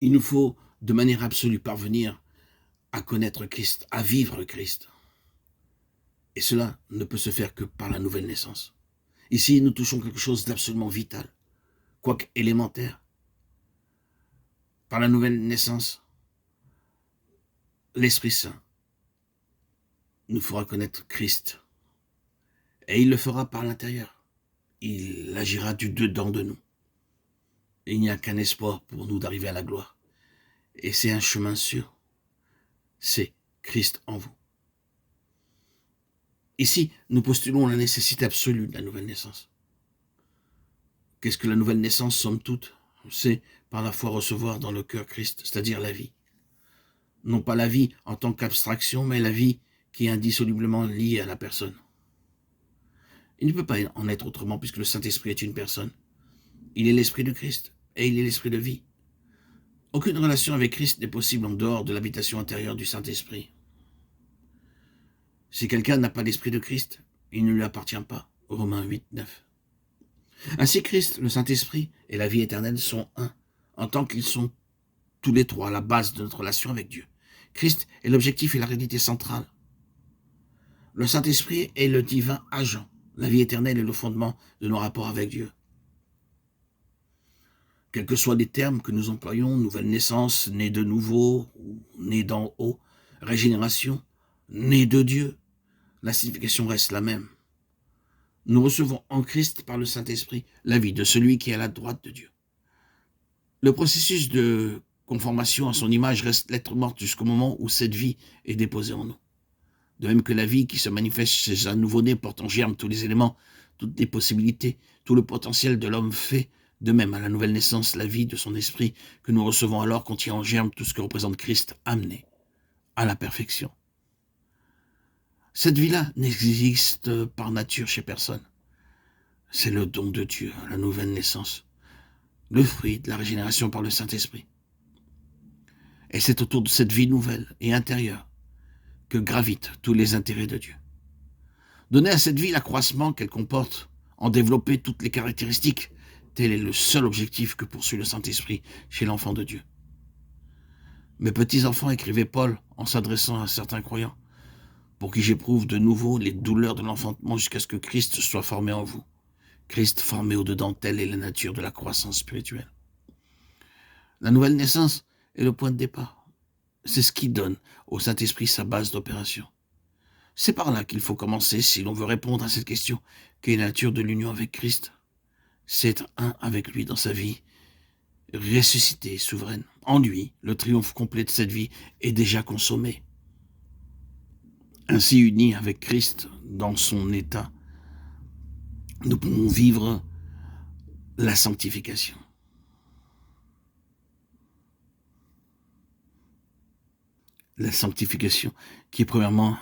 Il nous faut, de manière absolue, parvenir à connaître Christ, à vivre Christ. Et cela ne peut se faire que par la nouvelle naissance. Ici, nous touchons quelque chose d'absolument vital, quoique élémentaire. Par la nouvelle naissance, l'Esprit Saint nous fera connaître Christ. Et il le fera par l'intérieur. Il agira du dedans de nous. Et il n'y a qu'un espoir pour nous d'arriver à la gloire. Et c'est un chemin sûr. C'est Christ en vous. Ici, nous postulons la nécessité absolue de la nouvelle naissance. Qu'est-ce que la nouvelle naissance, somme toute? C'est par la foi recevoir dans le cœur Christ, c'est-à-dire la vie. Non pas la vie en tant qu'abstraction, mais la vie qui est indissolublement liée à la personne. Il ne peut pas en être autrement puisque le Saint-Esprit est une personne. Il est l'Esprit de Christ et il est l'Esprit de vie. Aucune relation avec Christ n'est possible en dehors de l'habitation intérieure du Saint-Esprit. Si quelqu'un n'a pas l'Esprit de Christ, il ne lui appartient pas. Romains 8, 9. Ainsi Christ, le Saint-Esprit et la vie éternelle sont un, en tant qu'ils sont tous les trois la base de notre relation avec Dieu. Christ est l'objectif et la réalité centrale. Le Saint-Esprit est le divin agent. La vie éternelle est le fondement de nos rapports avec Dieu. Quels que soient les termes que nous employons, nouvelle naissance, né de nouveau, ou né d'en haut, régénération, né de Dieu, la signification reste la même. Nous recevons en Christ, par le Saint-Esprit, la vie de celui qui est à la droite de Dieu. Le processus de conformation à son image reste lettre morte jusqu'au moment où cette vie est déposée en nous. De même que la vie qui se manifeste chez un nouveau-né porte en germe tous les éléments, toutes les possibilités, tout le potentiel de l'homme fait, de même à la nouvelle naissance, la vie de son esprit que nous recevons alors contient en germe tout ce que représente Christ amené à la perfection. Cette vie-là n'existe par nature chez personne. C'est le don de Dieu, la nouvelle naissance, le fruit de la régénération par le Saint-Esprit. Et c'est autour de cette vie nouvelle et intérieure que gravitent tous les intérêts de Dieu. Donner à cette vie l'accroissement qu'elle comporte, en développer toutes les caractéristiques, tel est le seul objectif que poursuit le Saint-Esprit chez l'enfant de Dieu. Mes petits enfants, écrivait Paul en s'adressant à certains croyants, pour qui j'éprouve de nouveau les douleurs de l'enfantement jusqu'à ce que Christ soit formé en vous. Christ formé au-dedans, telle est la nature de la croissance spirituelle. La nouvelle naissance est le point de départ. C'est ce qui donne au Saint-Esprit sa base d'opération. C'est par là qu'il faut commencer si l'on veut répondre à cette question. Quelle est la nature de l'union avec Christ? C'est être un avec lui dans sa vie, ressuscité, souveraine. En lui, le triomphe complet de cette vie est déjà consommé. Ainsi unis avec Christ dans son état, nous pouvons vivre la sanctification. La sanctification qui est premièrement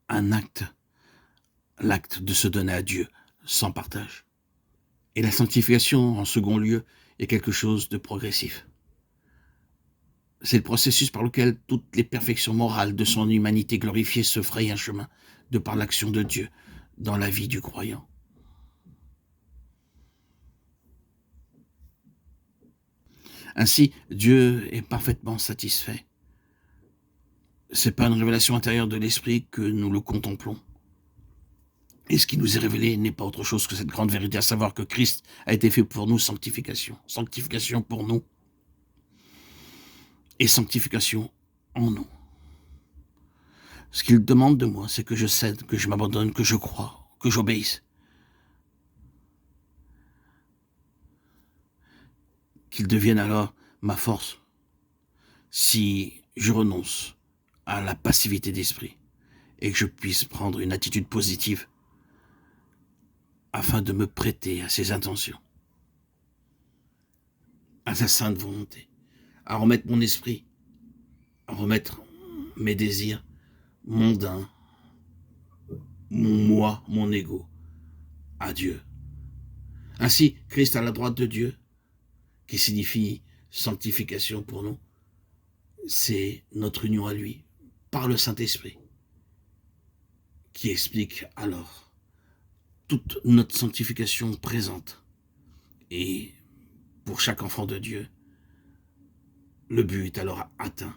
un acte, l'acte de se donner à Dieu sans partage. Et la sanctification, en second lieu, est quelque chose de progressif. C'est le processus par lequel toutes les perfections morales de son humanité glorifiée se frayent un chemin de par l'action de Dieu dans la vie du croyant. Ainsi, Dieu est parfaitement satisfait. C'est par une révélation intérieure de l'Esprit que nous le contemplons. Et ce qui nous est révélé n'est pas autre chose que cette grande vérité, à savoir que Christ a été fait pour nous sanctification. Sanctification pour nous et sanctification en nous. Ce qu'il demande de moi, c'est que je cède, que je m'abandonne, que je croie, que j'obéisse. Qu'il devienne alors ma force si je renonce à la passivité d'esprit et que je puisse prendre une attitude positive afin de me prêter à ses intentions, à sa sainte volonté, à remettre mon esprit, à remettre mes désirs mondains, mon moi, mon ego, à Dieu. Ainsi, Christ à la droite de Dieu, qui signifie sanctification pour nous, c'est notre union à lui, par le Saint-Esprit, qui explique alors toute notre sanctification présente. Et pour chaque enfant de Dieu, le but est alors atteint.